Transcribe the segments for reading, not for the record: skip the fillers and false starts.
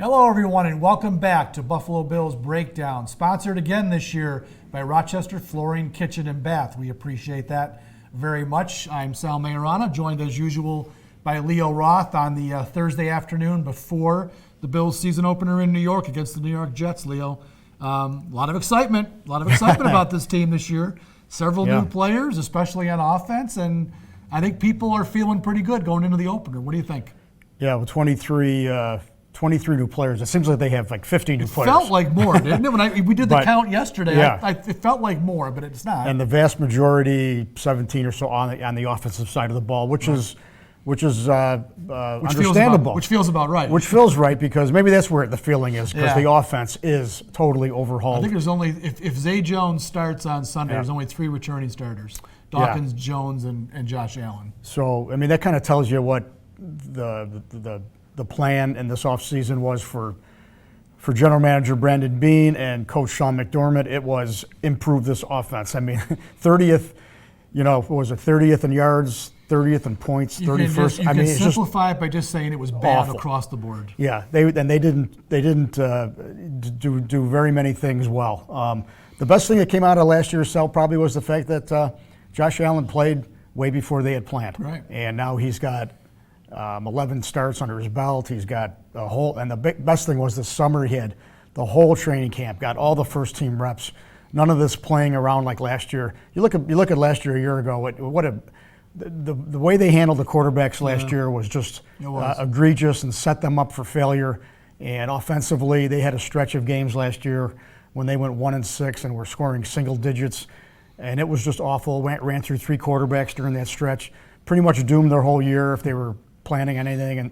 Hello, everyone, and welcome back to Buffalo Bills Breakdown, sponsored again this year by Rochester Flooring, Kitchen, and Bath. We appreciate that very much. I'm Sal Maiorana, joined as usual by Leo Roth on the Thursday afternoon before the Bills season opener in New York against the New York Jets. Leo, a lot of excitement about this team this year. Several new players, especially on offense, and I think people are feeling pretty good going into the opener. What do you think? Yeah, with 23 new players. It seems like they have like 50 new players. It felt like more, didn't it? When we did the count yesterday, yeah. It felt like more, but it's not. And the vast majority, 17 or so, on the offensive side of the ball, which is understandable. Which feels about right. Which feels right because maybe that's where the feeling is because the offense is totally overhauled. I think there's only, if Zay Jones starts on Sunday, there's only 3 returning starters. Dawkins, Jones, and Josh Allen. So, I mean, that kind of tells you what the plan in this offseason was for General Manager Brandon Beane and Coach Sean McDermott. It was improve this offense. I mean, 30th, what was it, 30th in yards, 30th in points, 31st. You can simplify it by just saying it was bad across the board. Yeah, they didn't do very many things well. The best thing that came out of last year's Sal probably was the fact that Josh Allen played way before they had planned. Right. And now he's got 11 starts under his belt. He's got a whole, and the best thing was this summer he had the whole training camp, got all the first team reps. None of this playing around like last year. You look at last year, a year ago. The way they handled the quarterbacks last year was just egregious and set them up for failure. And offensively, they had a stretch of games last year when they went 1-6 and were scoring single digits, and it was just awful. Ran through 3 quarterbacks during that stretch. Pretty much doomed their whole year if they were planning anything, and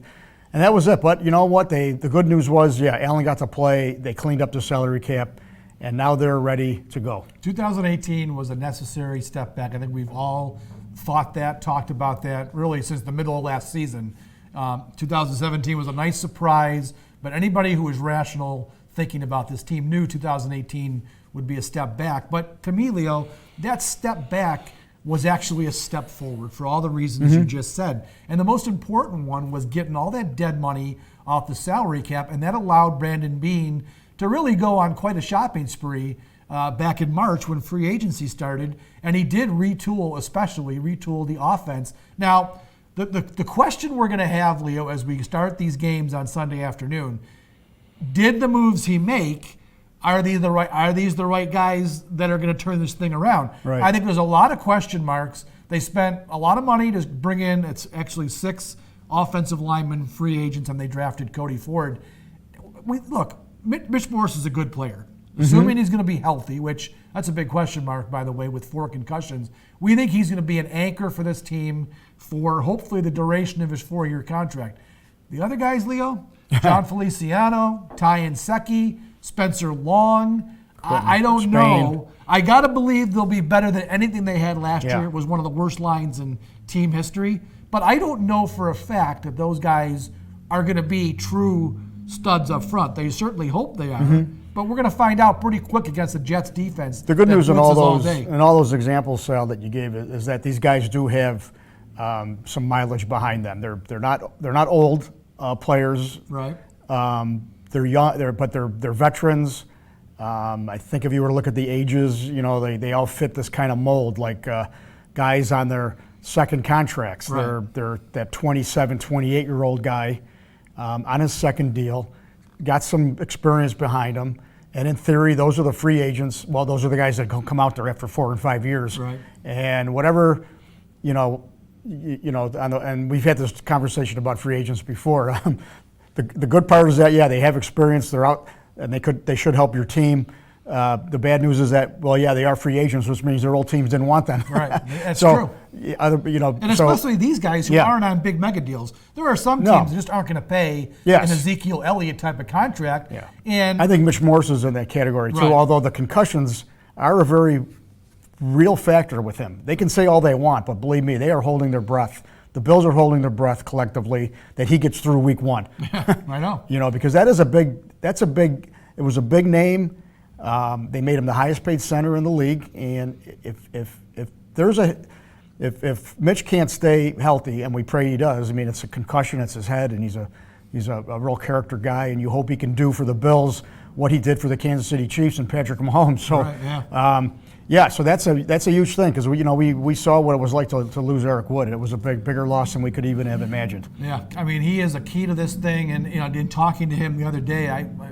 that was it. But you know what? The good news was, Allen got to play. They cleaned up the salary cap, and now they're ready to go. 2018 was a necessary step back. I think we've all thought that, talked about that, really since the middle of last season. 2017 was a nice surprise, but anybody who was rational thinking about this team knew 2018 would be a step back. But to me, Leo, that step back was actually a step forward for all the reasons you just said. And the most important one was getting all that dead money off the salary cap, and that allowed Brandon Beane to really go on quite a shopping spree back in March when free agency started, and he did retool the offense. Now, the question we're going to have, Leo, as we start these games on Sunday afternoon, did the moves he make, are these the right guys that are going to turn this thing around? Right. I think there's a lot of question marks. They spent a lot of money to bring in, it's actually 6 offensive linemen, free agents, and they drafted Cody Ford. Look, Mitch Morse is a good player. Assuming he's going to be healthy, which that's a big question mark, by the way, with 4 concussions. We think he's going to be an anchor for this team for hopefully the duration of his 4-year contract. The other guys, Leo, John Feliciano, Ty Nsekhe, Spencer Long, I don't know. I got to believe they'll be better than anything they had last year. It was one of the worst lines in team history. But I don't know for a fact that those guys are going to be true studs up front. They certainly hope they are. But we're going to find out pretty quick against the Jets defense. The good news in all those examples, Sal, that you gave is that these guys do have some mileage behind them. They're not old players. Right. They're young, but they're veterans. I think if you were to look at the ages, they all fit this kind of mold, like guys on their second contracts. Right. They're that 27, 28-year-old guy on his second deal, got some experience behind him, and in theory, those are the free agents. Well, those are the guys that come out there after 4 and 5 years. Right. And whatever, and we've had this conversation about free agents before. The good part is that they have experience. They're out, and they should help your team. The bad news is that they are free agents, which means their old teams didn't want them. Right, that's true. And especially these guys who aren't on big mega deals. There are some teams that just aren't going to pay an Ezekiel Elliott type of contract. Yeah. And I think Mitch Morse is in that category too. Right. Although the concussions are a very real factor with him. They can say all they want, but believe me, they are holding their breath. The Bills are holding their breath collectively that he gets through week 1. I know. Because it was a big name. They made him the highest paid center in the league, and if Mitch can't stay healthy, and we pray he does, I mean, it's a concussion, it's his head, and he's a He's a real character guy, and you hope he can do for the Bills what he did for the Kansas City Chiefs and Patrick Mahomes. So, Right, so that's a huge thing because we saw what it was like to lose Eric Wood, and it was a bigger loss than we could even have imagined. Yeah, I mean, he is a key to this thing, and in talking to him the other day,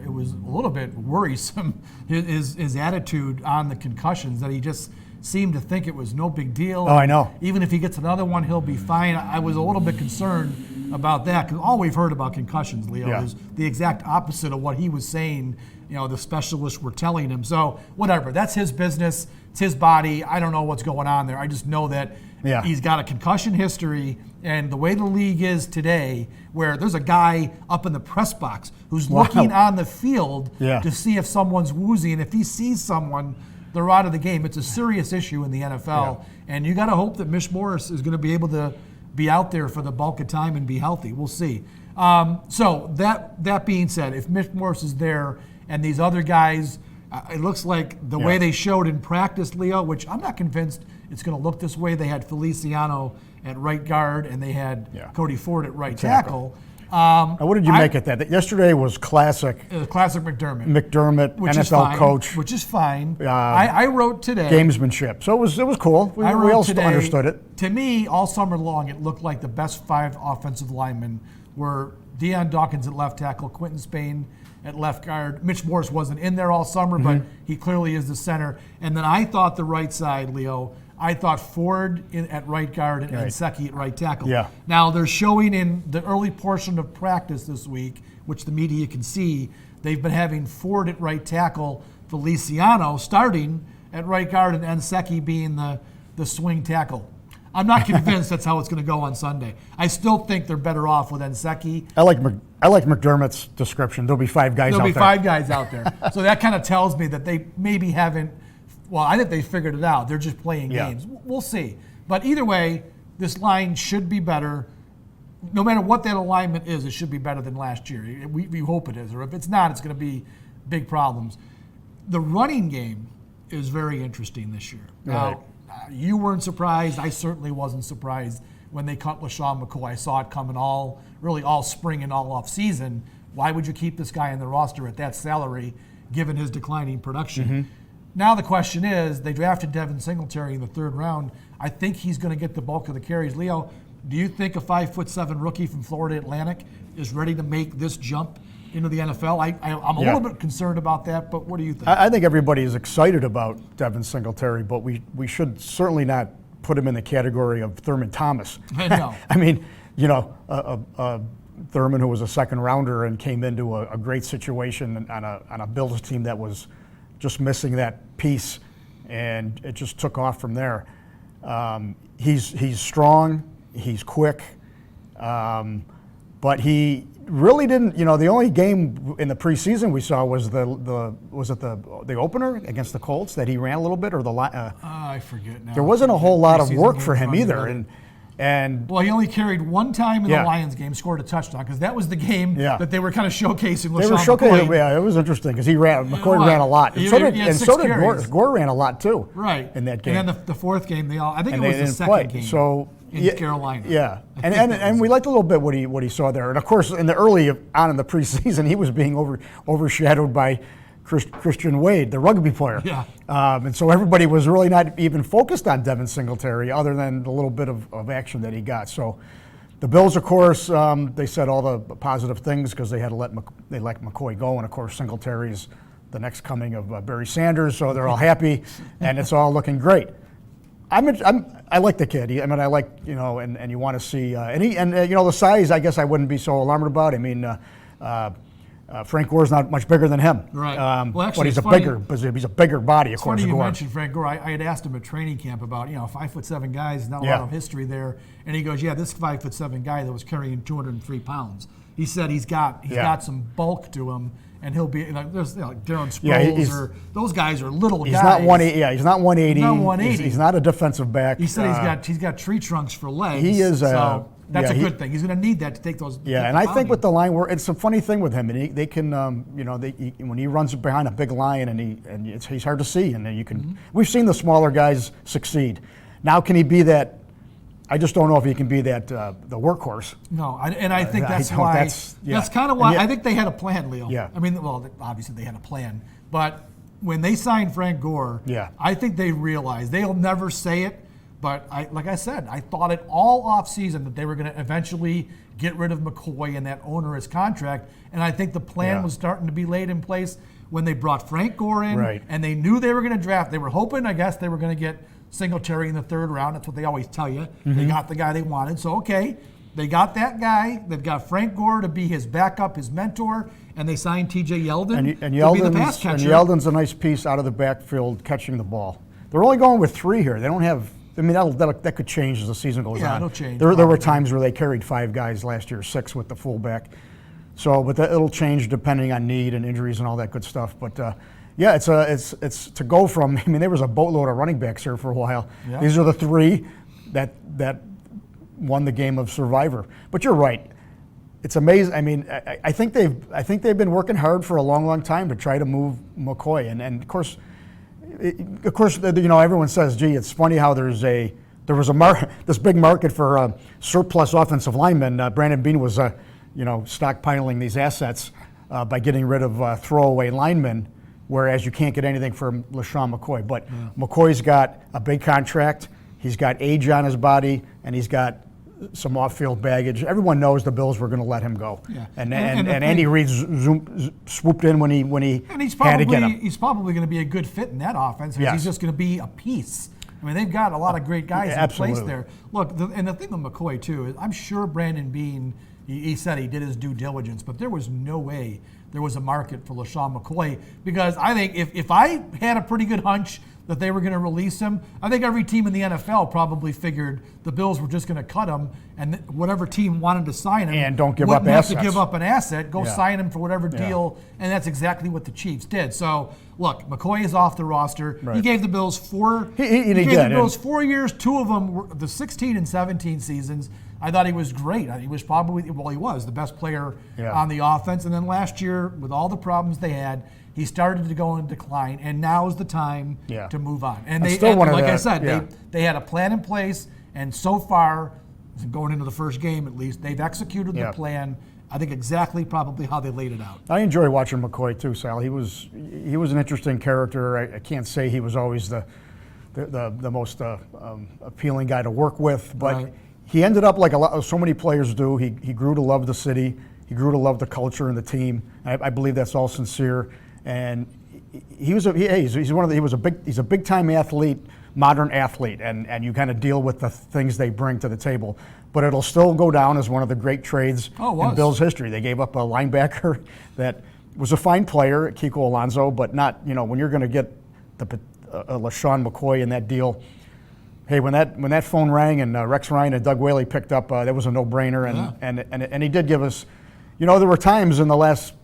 it was a little bit worrisome his attitude on the concussions, that he just seemed to think it was no big deal. Oh, I know. Even if he gets another one, he'll be fine. I was a little bit concerned about that because all we've heard about concussions, Leo, is the exact opposite of what he was saying. The specialists were telling him. So whatever, that's his business. It's his body. I don't know what's going on there. I just know that he's got a concussion history, and the way the league is today, where there's a guy up in the press box who's looking on the field to see if someone's woozy, and if he sees someone, they're out of the game. It's a serious issue in the NFL, and you got to hope that Mitch Morse is going to be able to be out there for the bulk of time and be healthy. We'll see. So that being said, if Mitch Morse is there and these other guys, it looks like the way they showed in practice, Leo, which I'm not convinced it's going to look this way. They had Feliciano at right guard and they had Cody Ford at right tackle. What did you make of that? Yesterday was classic. Classic McDermott. NFL coach. Which is fine. I wrote today. Gamesmanship. So it was cool. We all today, understood it. To me, all summer long, it looked like the best 5 offensive linemen were Deion Dawkins at left tackle, Quentin Spain at left guard. Mitch Morse wasn't in there all summer, but he clearly is the center. And then I thought the right side, Leo, I thought Ford at right guard and Nseki at right tackle. Yeah. Now, they're showing in the early portion of practice this week, which the media can see, they've been having Ford at right tackle, Feliciano starting at right guard, and Nseki being the swing tackle. I'm not convinced that's how it's going to go on Sunday. I still think they're better off with Nseki. I like McDermott's description. There'll be 5 guys out there. There'll be 5 guys out there. So that kind of tells me that they maybe haven't. Well, I think they figured it out. They're just playing games. We'll see. But either way, this line should be better. No matter what that alignment is, it should be better than last year. We hope it is. Or if it's not, it's going to be big problems. The running game is very interesting this year. Now, you weren't surprised. I certainly wasn't surprised when they cut LaShawn McCoy. I saw it coming all spring and all off season. Why would you keep this guy in the roster at that salary, given his declining production? Now the question is, they drafted Devin Singletary in the 3rd round. I think he's going to get the bulk of the carries. Leo, do you think a 5'7" rookie from Florida Atlantic is ready to make this jump into the NFL? I'm a little bit concerned about that, but what do you think? I think everybody is excited about Devin Singletary, but we should certainly not put him in the category of Thurman Thomas. No. I mean, Thurman, who was a 2nd rounder and came into a great situation on a Bills team that was just missing that piece, and it just took off from there. He's strong, he's quick, but he really didn't. The only game in the preseason we saw was the opener against the Colts that he ran a little bit, or I forget now. There wasn't a whole lot of work for him either, and well, he only carried 1 time in the Lions game, scored a touchdown, because that was the game that they were kind of showcasing LaShawn McCoy. Yeah, it was interesting because McCoy ran a lot, and so did Gore ran a lot too. Right. In that game. And then the 4th game, I think it was the 2nd game. So in Carolina. Yeah, and we liked a little bit what he saw there, and of course in the early on in the preseason he was being overshadowed by Christian Wade, the rugby player. Yeah. And so everybody was really not even focused on Devin Singletary other than the little bit of action that he got. So the Bills, of course, they said all the positive things because they had to let McCoy go, and of course Singletary's the next coming of Barry Sanders, so they're all happy, and it's all looking great. I like the kid. I like, and you want to see, the size, I guess I wouldn't be so alarmed about. I mean, Frank Gore's not much bigger than him. Right. Well, actually, but he's a bigger body, of course. Funny you mentioned Frank Gore. I had asked him at training camp about 5'7" guys, not a lot of history there, and he goes, this 5'7" guy that was carrying 203 pounds. He said he's got some bulk to him, and he'll be there's Darren Sproles or those guys are little guys. He's not 180. He's not 180. He's not 180. He's not a defensive back. He said he's got tree trunks for legs. He is. So that's a good thing. He's going to need that to take those. Yeah, and I think with the line, it's a funny thing with him, and they can, when he runs behind a big lion, and he's hard to see, and then you can. We've seen the smaller guys succeed. Now, can he be that I just don't know if he can be that the workhorse. No, and I think I that's don't- why. that's- yeah. That's kind of why And yet- I think they had a plan, Leo. Yeah. I mean, well, obviously they had a plan, but when they signed Frank Gore, Yeah. I think they realized they'll never say it, but like I said, I thought it all off season that they were going to eventually get rid of McCoy and that onerous contract, and I think the plan Yeah. was starting to be laid in place when they brought Frank Gore in, Right. and they knew they were going to draft. They were hoping, I guess, they were going to get Singletary in the third round. That's what they always tell you. They got the guy they wanted. So, okay, they got that guy. They've got Frank Gore to be his backup, his mentor, and they signed T.J. Yeldon And to be the pass Yeldon's, catcher. and Yeldon's a nice piece out of the backfield catching the ball. They're only going with 3 here. They don't have. I mean, that could change as the season goes Yeah, on. it'll change, There were probably. times where they carried 5 guys last year, 6 with the fullback. So, but it'll change depending on need and injuries and all that good stuff. But yeah, it's to go from. I mean, there was a boatload of running backs here for a while. Yeah. These are the 3 that won the game of Survivor. But you're right. It's amazing. I mean, I think they've been working hard for a long time to try to move McCoy, and of course, everyone says, "Gee, it's funny how there was this big market for surplus offensive linemen." Brandon Beane was, stockpiling these assets by getting rid of throwaway linemen, whereas you can't get anything from LaShawn McCoy. But McCoy's got a big contract. He's got age on his body, and he's got some off-field baggage. Everyone knows the Bills were going to let him go, Yeah. and And the Andy thing- Reid swooped in when he And he's had to get probably him. he's probably going to be a good fit in that offense because Yes. he's just going to be a piece. I mean, they've got a lot of great guys in place Absolutely. there. Look, and the thing with McCoy too is I'm sure Brandon Beane, he said he did his due diligence, but there was no way there was a market for LaShawn McCoy because I think if I had a pretty good hunch that they were going to release him, I think every team in the NFL probably figured the Bills were just going to cut him, and whatever team wanted to sign him And don't give wouldn't up have assets. to give up an asset, go Yeah. sign him for whatever deal, and that's exactly what the Chiefs did. So, look, McCoy is off the roster. He Right. gave the Bills four. He gave did, the and- Bills 4 years. 2 of them were the 16 and 17 seasons. I thought he was great. He was probably he was the best player Yeah. on the offense. And then last year, with all the problems they had, he started to go in decline. And now is the time Yeah. to move on. And I'm they, still and one of like I the- said, yeah. they had a plan in place. And so far, going into the first game at least, they've executed Yeah. the plan. I think exactly probably how they laid it out. I enjoy watching McCoy too, Sal. He was an interesting character. I can't say he was always the most appealing guy to work with, but Right. he ended up like so many players do. He grew to love the city. He grew to love the culture and the team. I believe that's all sincere. And he's a big time athlete, modern athlete, and you kind of deal with the things they bring to the table. But it'll still go down as one of the great trades in Bills history. They gave up a linebacker that was a fine player, Kiko Alonso, but not, when you're going to get LaShawn McCoy in that deal. Hey, when that phone rang and Rex Ryan and Doug Whaley picked up, that was a no-brainer, and he did give us, there were times in the last,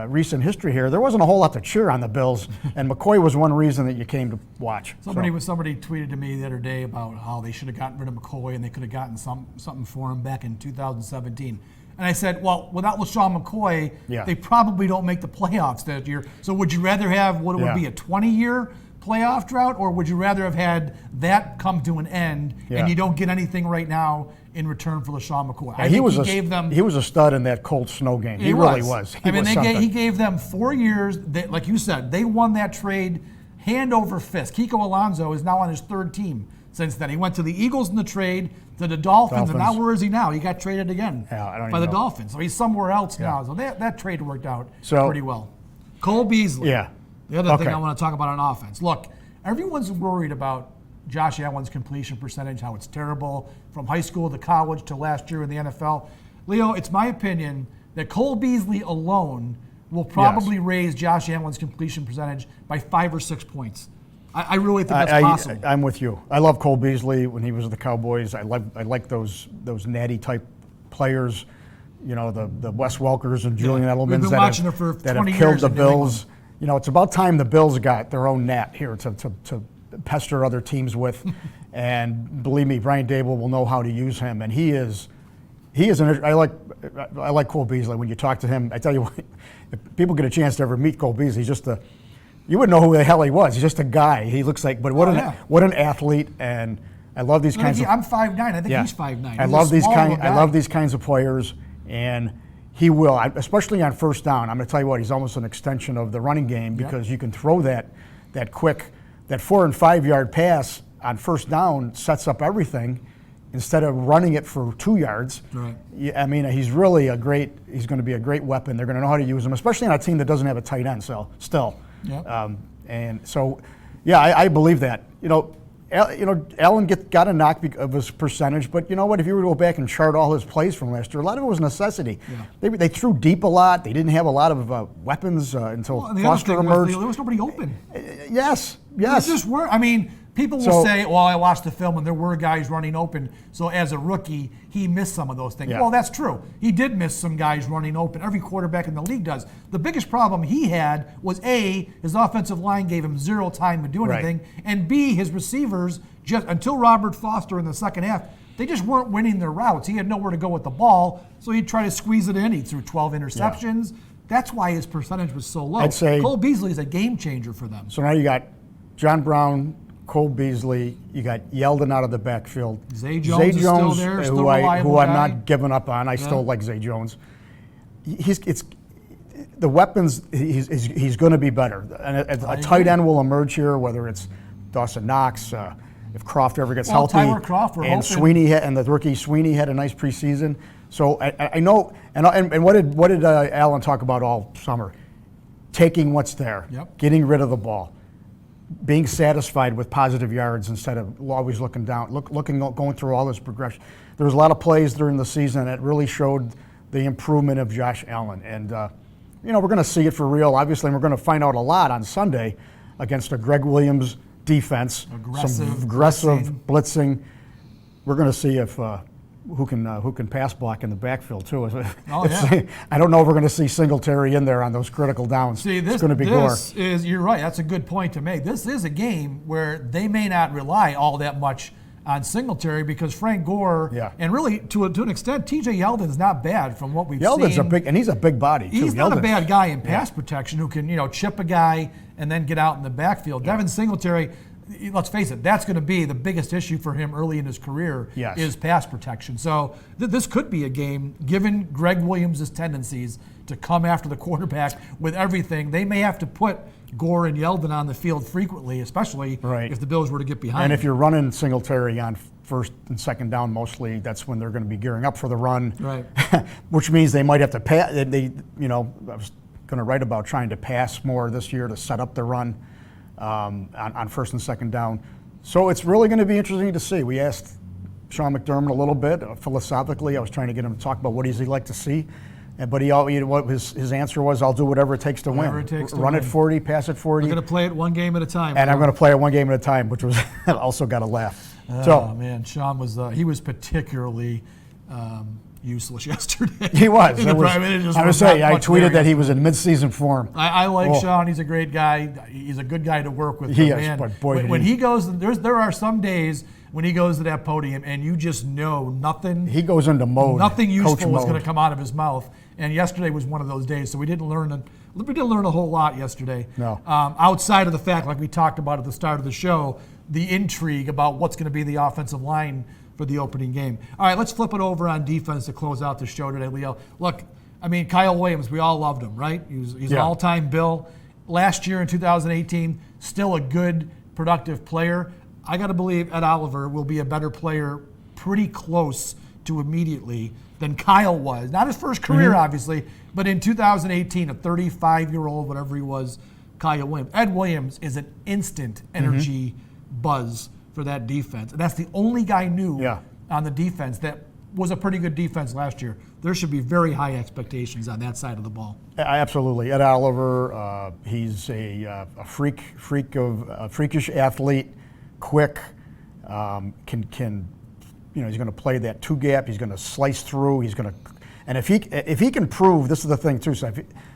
recent history here, there wasn't a whole lot to cheer on the Bills, and McCoy was one reason that you came to watch. Somebody tweeted to me the other day about how they should have gotten rid of McCoy and they could have gotten something for him back in 2017. And I said, well, without LaShawn McCoy, they probably don't make the playoffs that year. So would you rather have what would be a 20-year playoff drought, or would you rather have had that come to an end and you don't get anything right now in return for LaShawn McCoy? I think he gave them. He was a stud in that cold snow game. He really was. He gave them 4 years. Like you said, they won that trade hand over fist. Kiko Alonso is now on his 3rd team since then. He went to the Eagles in the trade, to the Dolphins, and now where is he now? He got traded again by the Dolphins. So he's somewhere else now. So that trade worked out pretty well. Cole Beasley. Yeah. The other thing I want to talk about on offense. Look, everyone's worried about Josh Allen's completion percentage, how it's terrible from high school to college to last year in the NFL. Leo, it's my opinion that Cole Beasley alone will probably raise Josh Allen's completion percentage by 5 or 6 points. I really think that's possible. I'm with you. I love Cole Beasley when he was with the Cowboys. I like those natty type players, the Wes Welkers and Julian Edelmans that have killed the Bills. It's about time the Bills got their own gnat here to pester other teams with. And believe me, Brian Dable will know how to use him. And I like Cole Beasley. When you talk to him, I tell you what, if people get a chance to ever meet Cole Beasley, he's just you wouldn't know who the hell he was. He's just a guy. He looks like, but what an athlete, and I love these kinds of. I'm 5'9". I think Yeah. he's 5'9". I love these kind. I love these kinds of players, and he will, especially on first down. I'm going to tell you what, he's almost an extension of the running game because you can throw that quick, that 4 and 5 yard pass on first down sets up everything instead of running it for 2 yards. Right. I mean, he's really he's going to be a great weapon. They're going to know how to use him, especially on a team that doesn't have a tight end. So still, and so, yeah, I believe that. Allen got a knock of his percentage, but you know what? If you were to go back and chart all his plays from last year, a lot of it was necessity. Yeah. They threw deep a lot. They didn't have a lot of weapons until Foster emerged. There was nobody open. Yes. They just were. I mean, people will say, well, I watched the film and there were guys running open, so as a rookie, he missed some of those things. Yeah. Well, that's true. He did miss some guys running open. Every quarterback in the league does. The biggest problem he had was A, his offensive line gave him zero time to do anything, and B, his receivers, just until Robert Foster in the second half, they just weren't winning their routes. He had nowhere to go with the ball, so he'd try to squeeze it in. He threw 12 interceptions. Yeah. That's why his percentage was so low. I'd say Cole Beasley is a game changer for them. So now you got John Brown, Cole Beasley, you got Yeldon out of the backfield. Zay Jones is still there, still who reliable I'm guy. not giving up on. I still like Zay Jones. The weapons. He's going to be better. And a tight end will emerge here, whether it's Dawson Knox, if Croft ever gets healthy. Tyler Croft, we're and hoping. Sweeney and the rookie Sweeney had a nice preseason. So I know. And what did Allen talk about all summer? Taking what's there, getting rid of the ball. Being satisfied with positive yards instead of always looking down, going through all this progression. There was a lot of plays during the season that really showed the improvement of Josh Allen. And, we're going to see it for real, obviously, and we're going to find out a lot on Sunday against a Greg Williams defense. Some aggressive blitzing. We're going to see if who can pass block in the backfield, too. I don't know if we're going to see Singletary in there on those critical downs. See, it's going to be Gore. You're right. That's a good point to make. This is a game where they may not rely all that much on Singletary because Frank Gore, and really to an extent, TJ Yeldon's not bad from what we've seen. Yeldon's he's a big body, too. He's not a bad guy in pass protection who can, chip a guy and then get out in the backfield. Devin Singletary, let's face it, that's going to be the biggest issue for him early in his career is pass protection. So this could be a game, given Greg Williams' tendencies to come after the quarterback with everything. They may have to put Gore and Yeldon on the field frequently, especially if the Bills were to get behind. And if you're running Singletary on first and second down mostly, that's when they're going to be gearing up for the run, right? Which means they might have to pass. I was going to write about trying to pass more this year to set up the run. On first and second down. So it's really going to be interesting to see. We asked Sean McDermott a little bit philosophically. I was trying to get him to talk about what does he like to see. But his answer was, I'll do whatever it takes to win. Run it 40, pass it 40. We're going to play it one game at a time. And I'm going to play it one game at a time, which was also got a laugh. Man, Sean was particularly useless yesterday. He was. I tweeted that he was in mid-season form. I like Sean. He's a great guy. He's a good guy to work with. He is, but boy, when he goes, there are some days when he goes to that podium and you just know nothing. He goes into mode. Nothing useful is going to come out of his mouth. And yesterday was one of those days. So we didn't learn a whole lot yesterday. No. Outside of the fact, like we talked about at the start of the show, the intrigue about what's going to be the offensive line for the opening game. All right, let's flip it over on defense to close out the show today, Leo. Look, I mean, Kyle Williams, we all loved him, right? He's an all-time Bill. Last year in 2018, still a good, productive player. I got to believe Ed Oliver will be a better player pretty close to immediately than Kyle was. Not his first career, obviously, but in 2018, a 35-year-old, whatever he was, Kyle Williams. Ed Williams is an instant energy buzz for that defense. And that's the only guy new on the defense that was a pretty good defense last year. There should be very high expectations on that side of the ball. Absolutely. Ed Oliver, he's a freakish athlete, quick, can he's going to play that two gap. He's going to slice through. And if he can prove, this is the thing too. So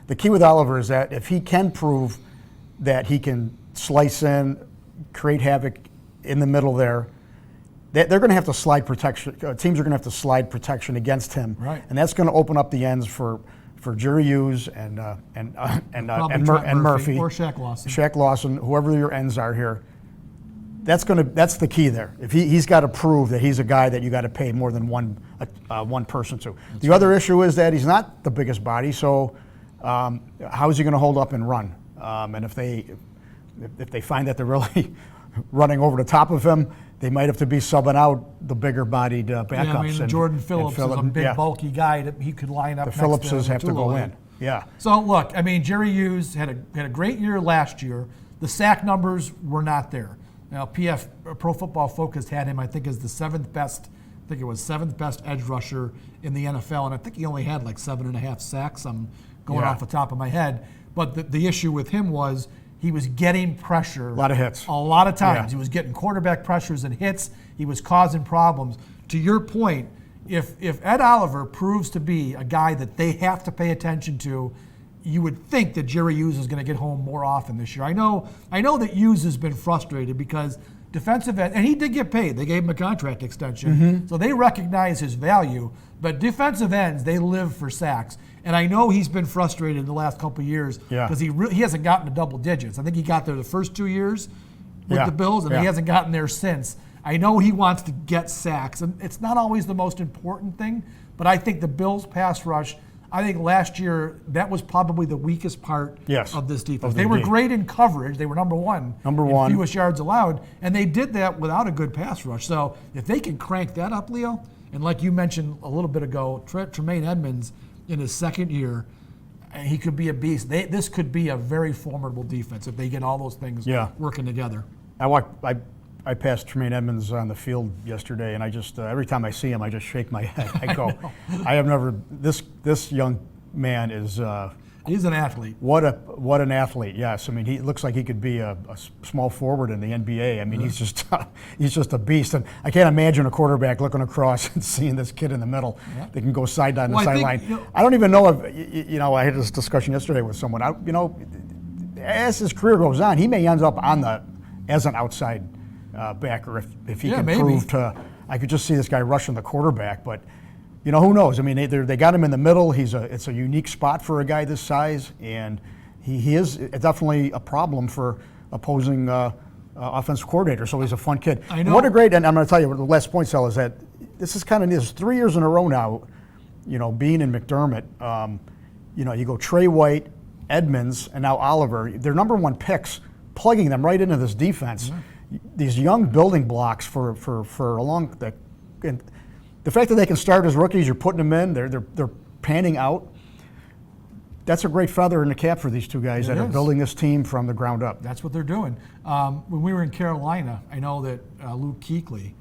the key with Oliver is that if he can prove that he can slice in, create havoc in the middle there, they're going to have to slide protection. Teams are going to have to slide protection against him, right? And that's going to open up the ends for Jerry Hughes and Murphy or Shaq Lawson. Shaq Lawson, whoever your ends are here. that's the key there. If he's got to prove that he's a guy that you got to pay more than one person to. The other issue is that he's not the biggest body, so how is he going to hold up and run? And if they find that they're really running over the top of him, they might have to be subbing out the bigger bodied backups. Yeah, I mean, Jordan Phillips is a big, bulky guy that he could line up. The Phillipses have to go in. Yeah. So look, I mean, Jerry Hughes had a great year last year. The sack numbers were not there. Now, Pro Football Focus had him, I think, as the seventh best edge rusher in the NFL, and I think he only had like 7.5 sacks. I'm going off the top of my head. But the issue with him was he was getting pressure. A lot of hits. A lot of times. Yeah. He was getting quarterback pressures and hits. He was causing problems. To your point, if Ed Oliver proves to be a guy that they have to pay attention to, you would think that Jerry Hughes is going to get home more often this year. I know that Hughes has been frustrated because defensive end, and he did get paid. They gave him a contract extension, so they recognize his value. But defensive ends, they live for sacks. And I know he's been frustrated in the last couple of years because he hasn't gotten to double digits. I think he got there the first 2 years with the Bills, and he hasn't gotten there since. I know he wants to get sacks, and it's not always the most important thing, but I think the Bills' pass rush, I think last year that was probably the weakest part of this defense. They were great in coverage. They were number one in fewest yards allowed, and they did that without a good pass rush. So if they can crank that up, Leo, and like you mentioned a little bit ago, Tremaine Edmonds in his second year, he could be a beast. This could be a very formidable defense if they get all those things working together. I passed Tremaine Edmonds on the field yesterday, and I just every time I see him, I just shake my head. I go, I have never. This young man is. He's an athlete. What an athlete! Yes, I mean he looks like he could be a small forward in the NBA. I mean he's just a beast, and I can't imagine a quarterback looking across and seeing this kid in the middle that can go sideline to sideline. I don't even know if I had this discussion yesterday with someone. As his career goes on, he may end up as an outside backer if he can prove to. I could just see this guy rushing the quarterback, but. Who knows? I mean, they got him in the middle. It's a unique spot for a guy this size, and he is definitely a problem for opposing offensive coordinators. So he's a fun kid. I know. What a great, and I'm going to tell you, the last point, Sal, is that this is kind of neat. It's 3 years in a row now, being in McDermott. You go Trey White, Edmonds, and now Oliver. Their number one picks, plugging them right into this defense. These young building blocks for a long. The fact that they can start as rookies, you're putting them in, they're panning out. That's a great feather in the cap for these two guys that are building this team from the ground up. That's what they're doing. When we were in Carolina, I know that Luke Kuechly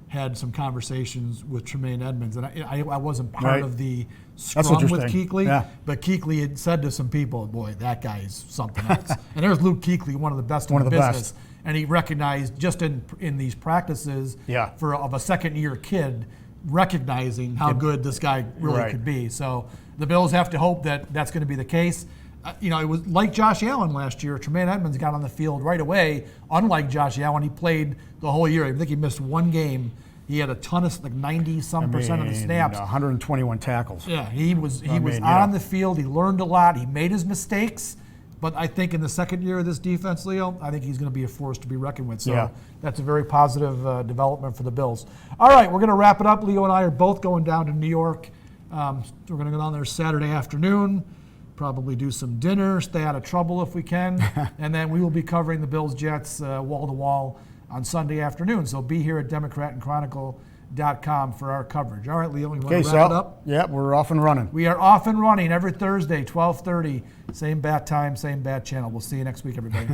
had some conversations with Tremaine Edmonds, and I wasn't part of the scrum with Kuechly, but Kuechly had said to some people, boy, that guy is something else. And there's Luke Kuechly, one of the best in the business. Best. And he recognized just in these practices of a second-year kid, recognizing how good this guy really could be. So the Bills have to hope that that's going to be the case. It was like Josh Allen last year. Tremaine Edmonds got on the field right away. Unlike Josh Allen, he played the whole year. I think he missed one game. He had a ton of 90-some% of the snaps. 121 tackles. Yeah, he was on the field. He learned a lot. He made his mistakes. But I think in the second year of this defense, Leo, I think he's going to be a force to be reckoned with. So that's a very positive development for the Bills. All right, we're going to wrap it up. Leo and I are both going down to New York. We're going to go down there Saturday afternoon, probably do some dinner, stay out of trouble if we can, and then we will be covering the Bills-Jets wall-to-wall on Sunday afternoon. So be here at DemocratandChronicle.com for our coverage. All right, Leo, you want to wrap it up? Yeah, we're off and running. We are off and running every Thursday, 12:30. Same bat time, same bat channel. We'll see you next week, everybody.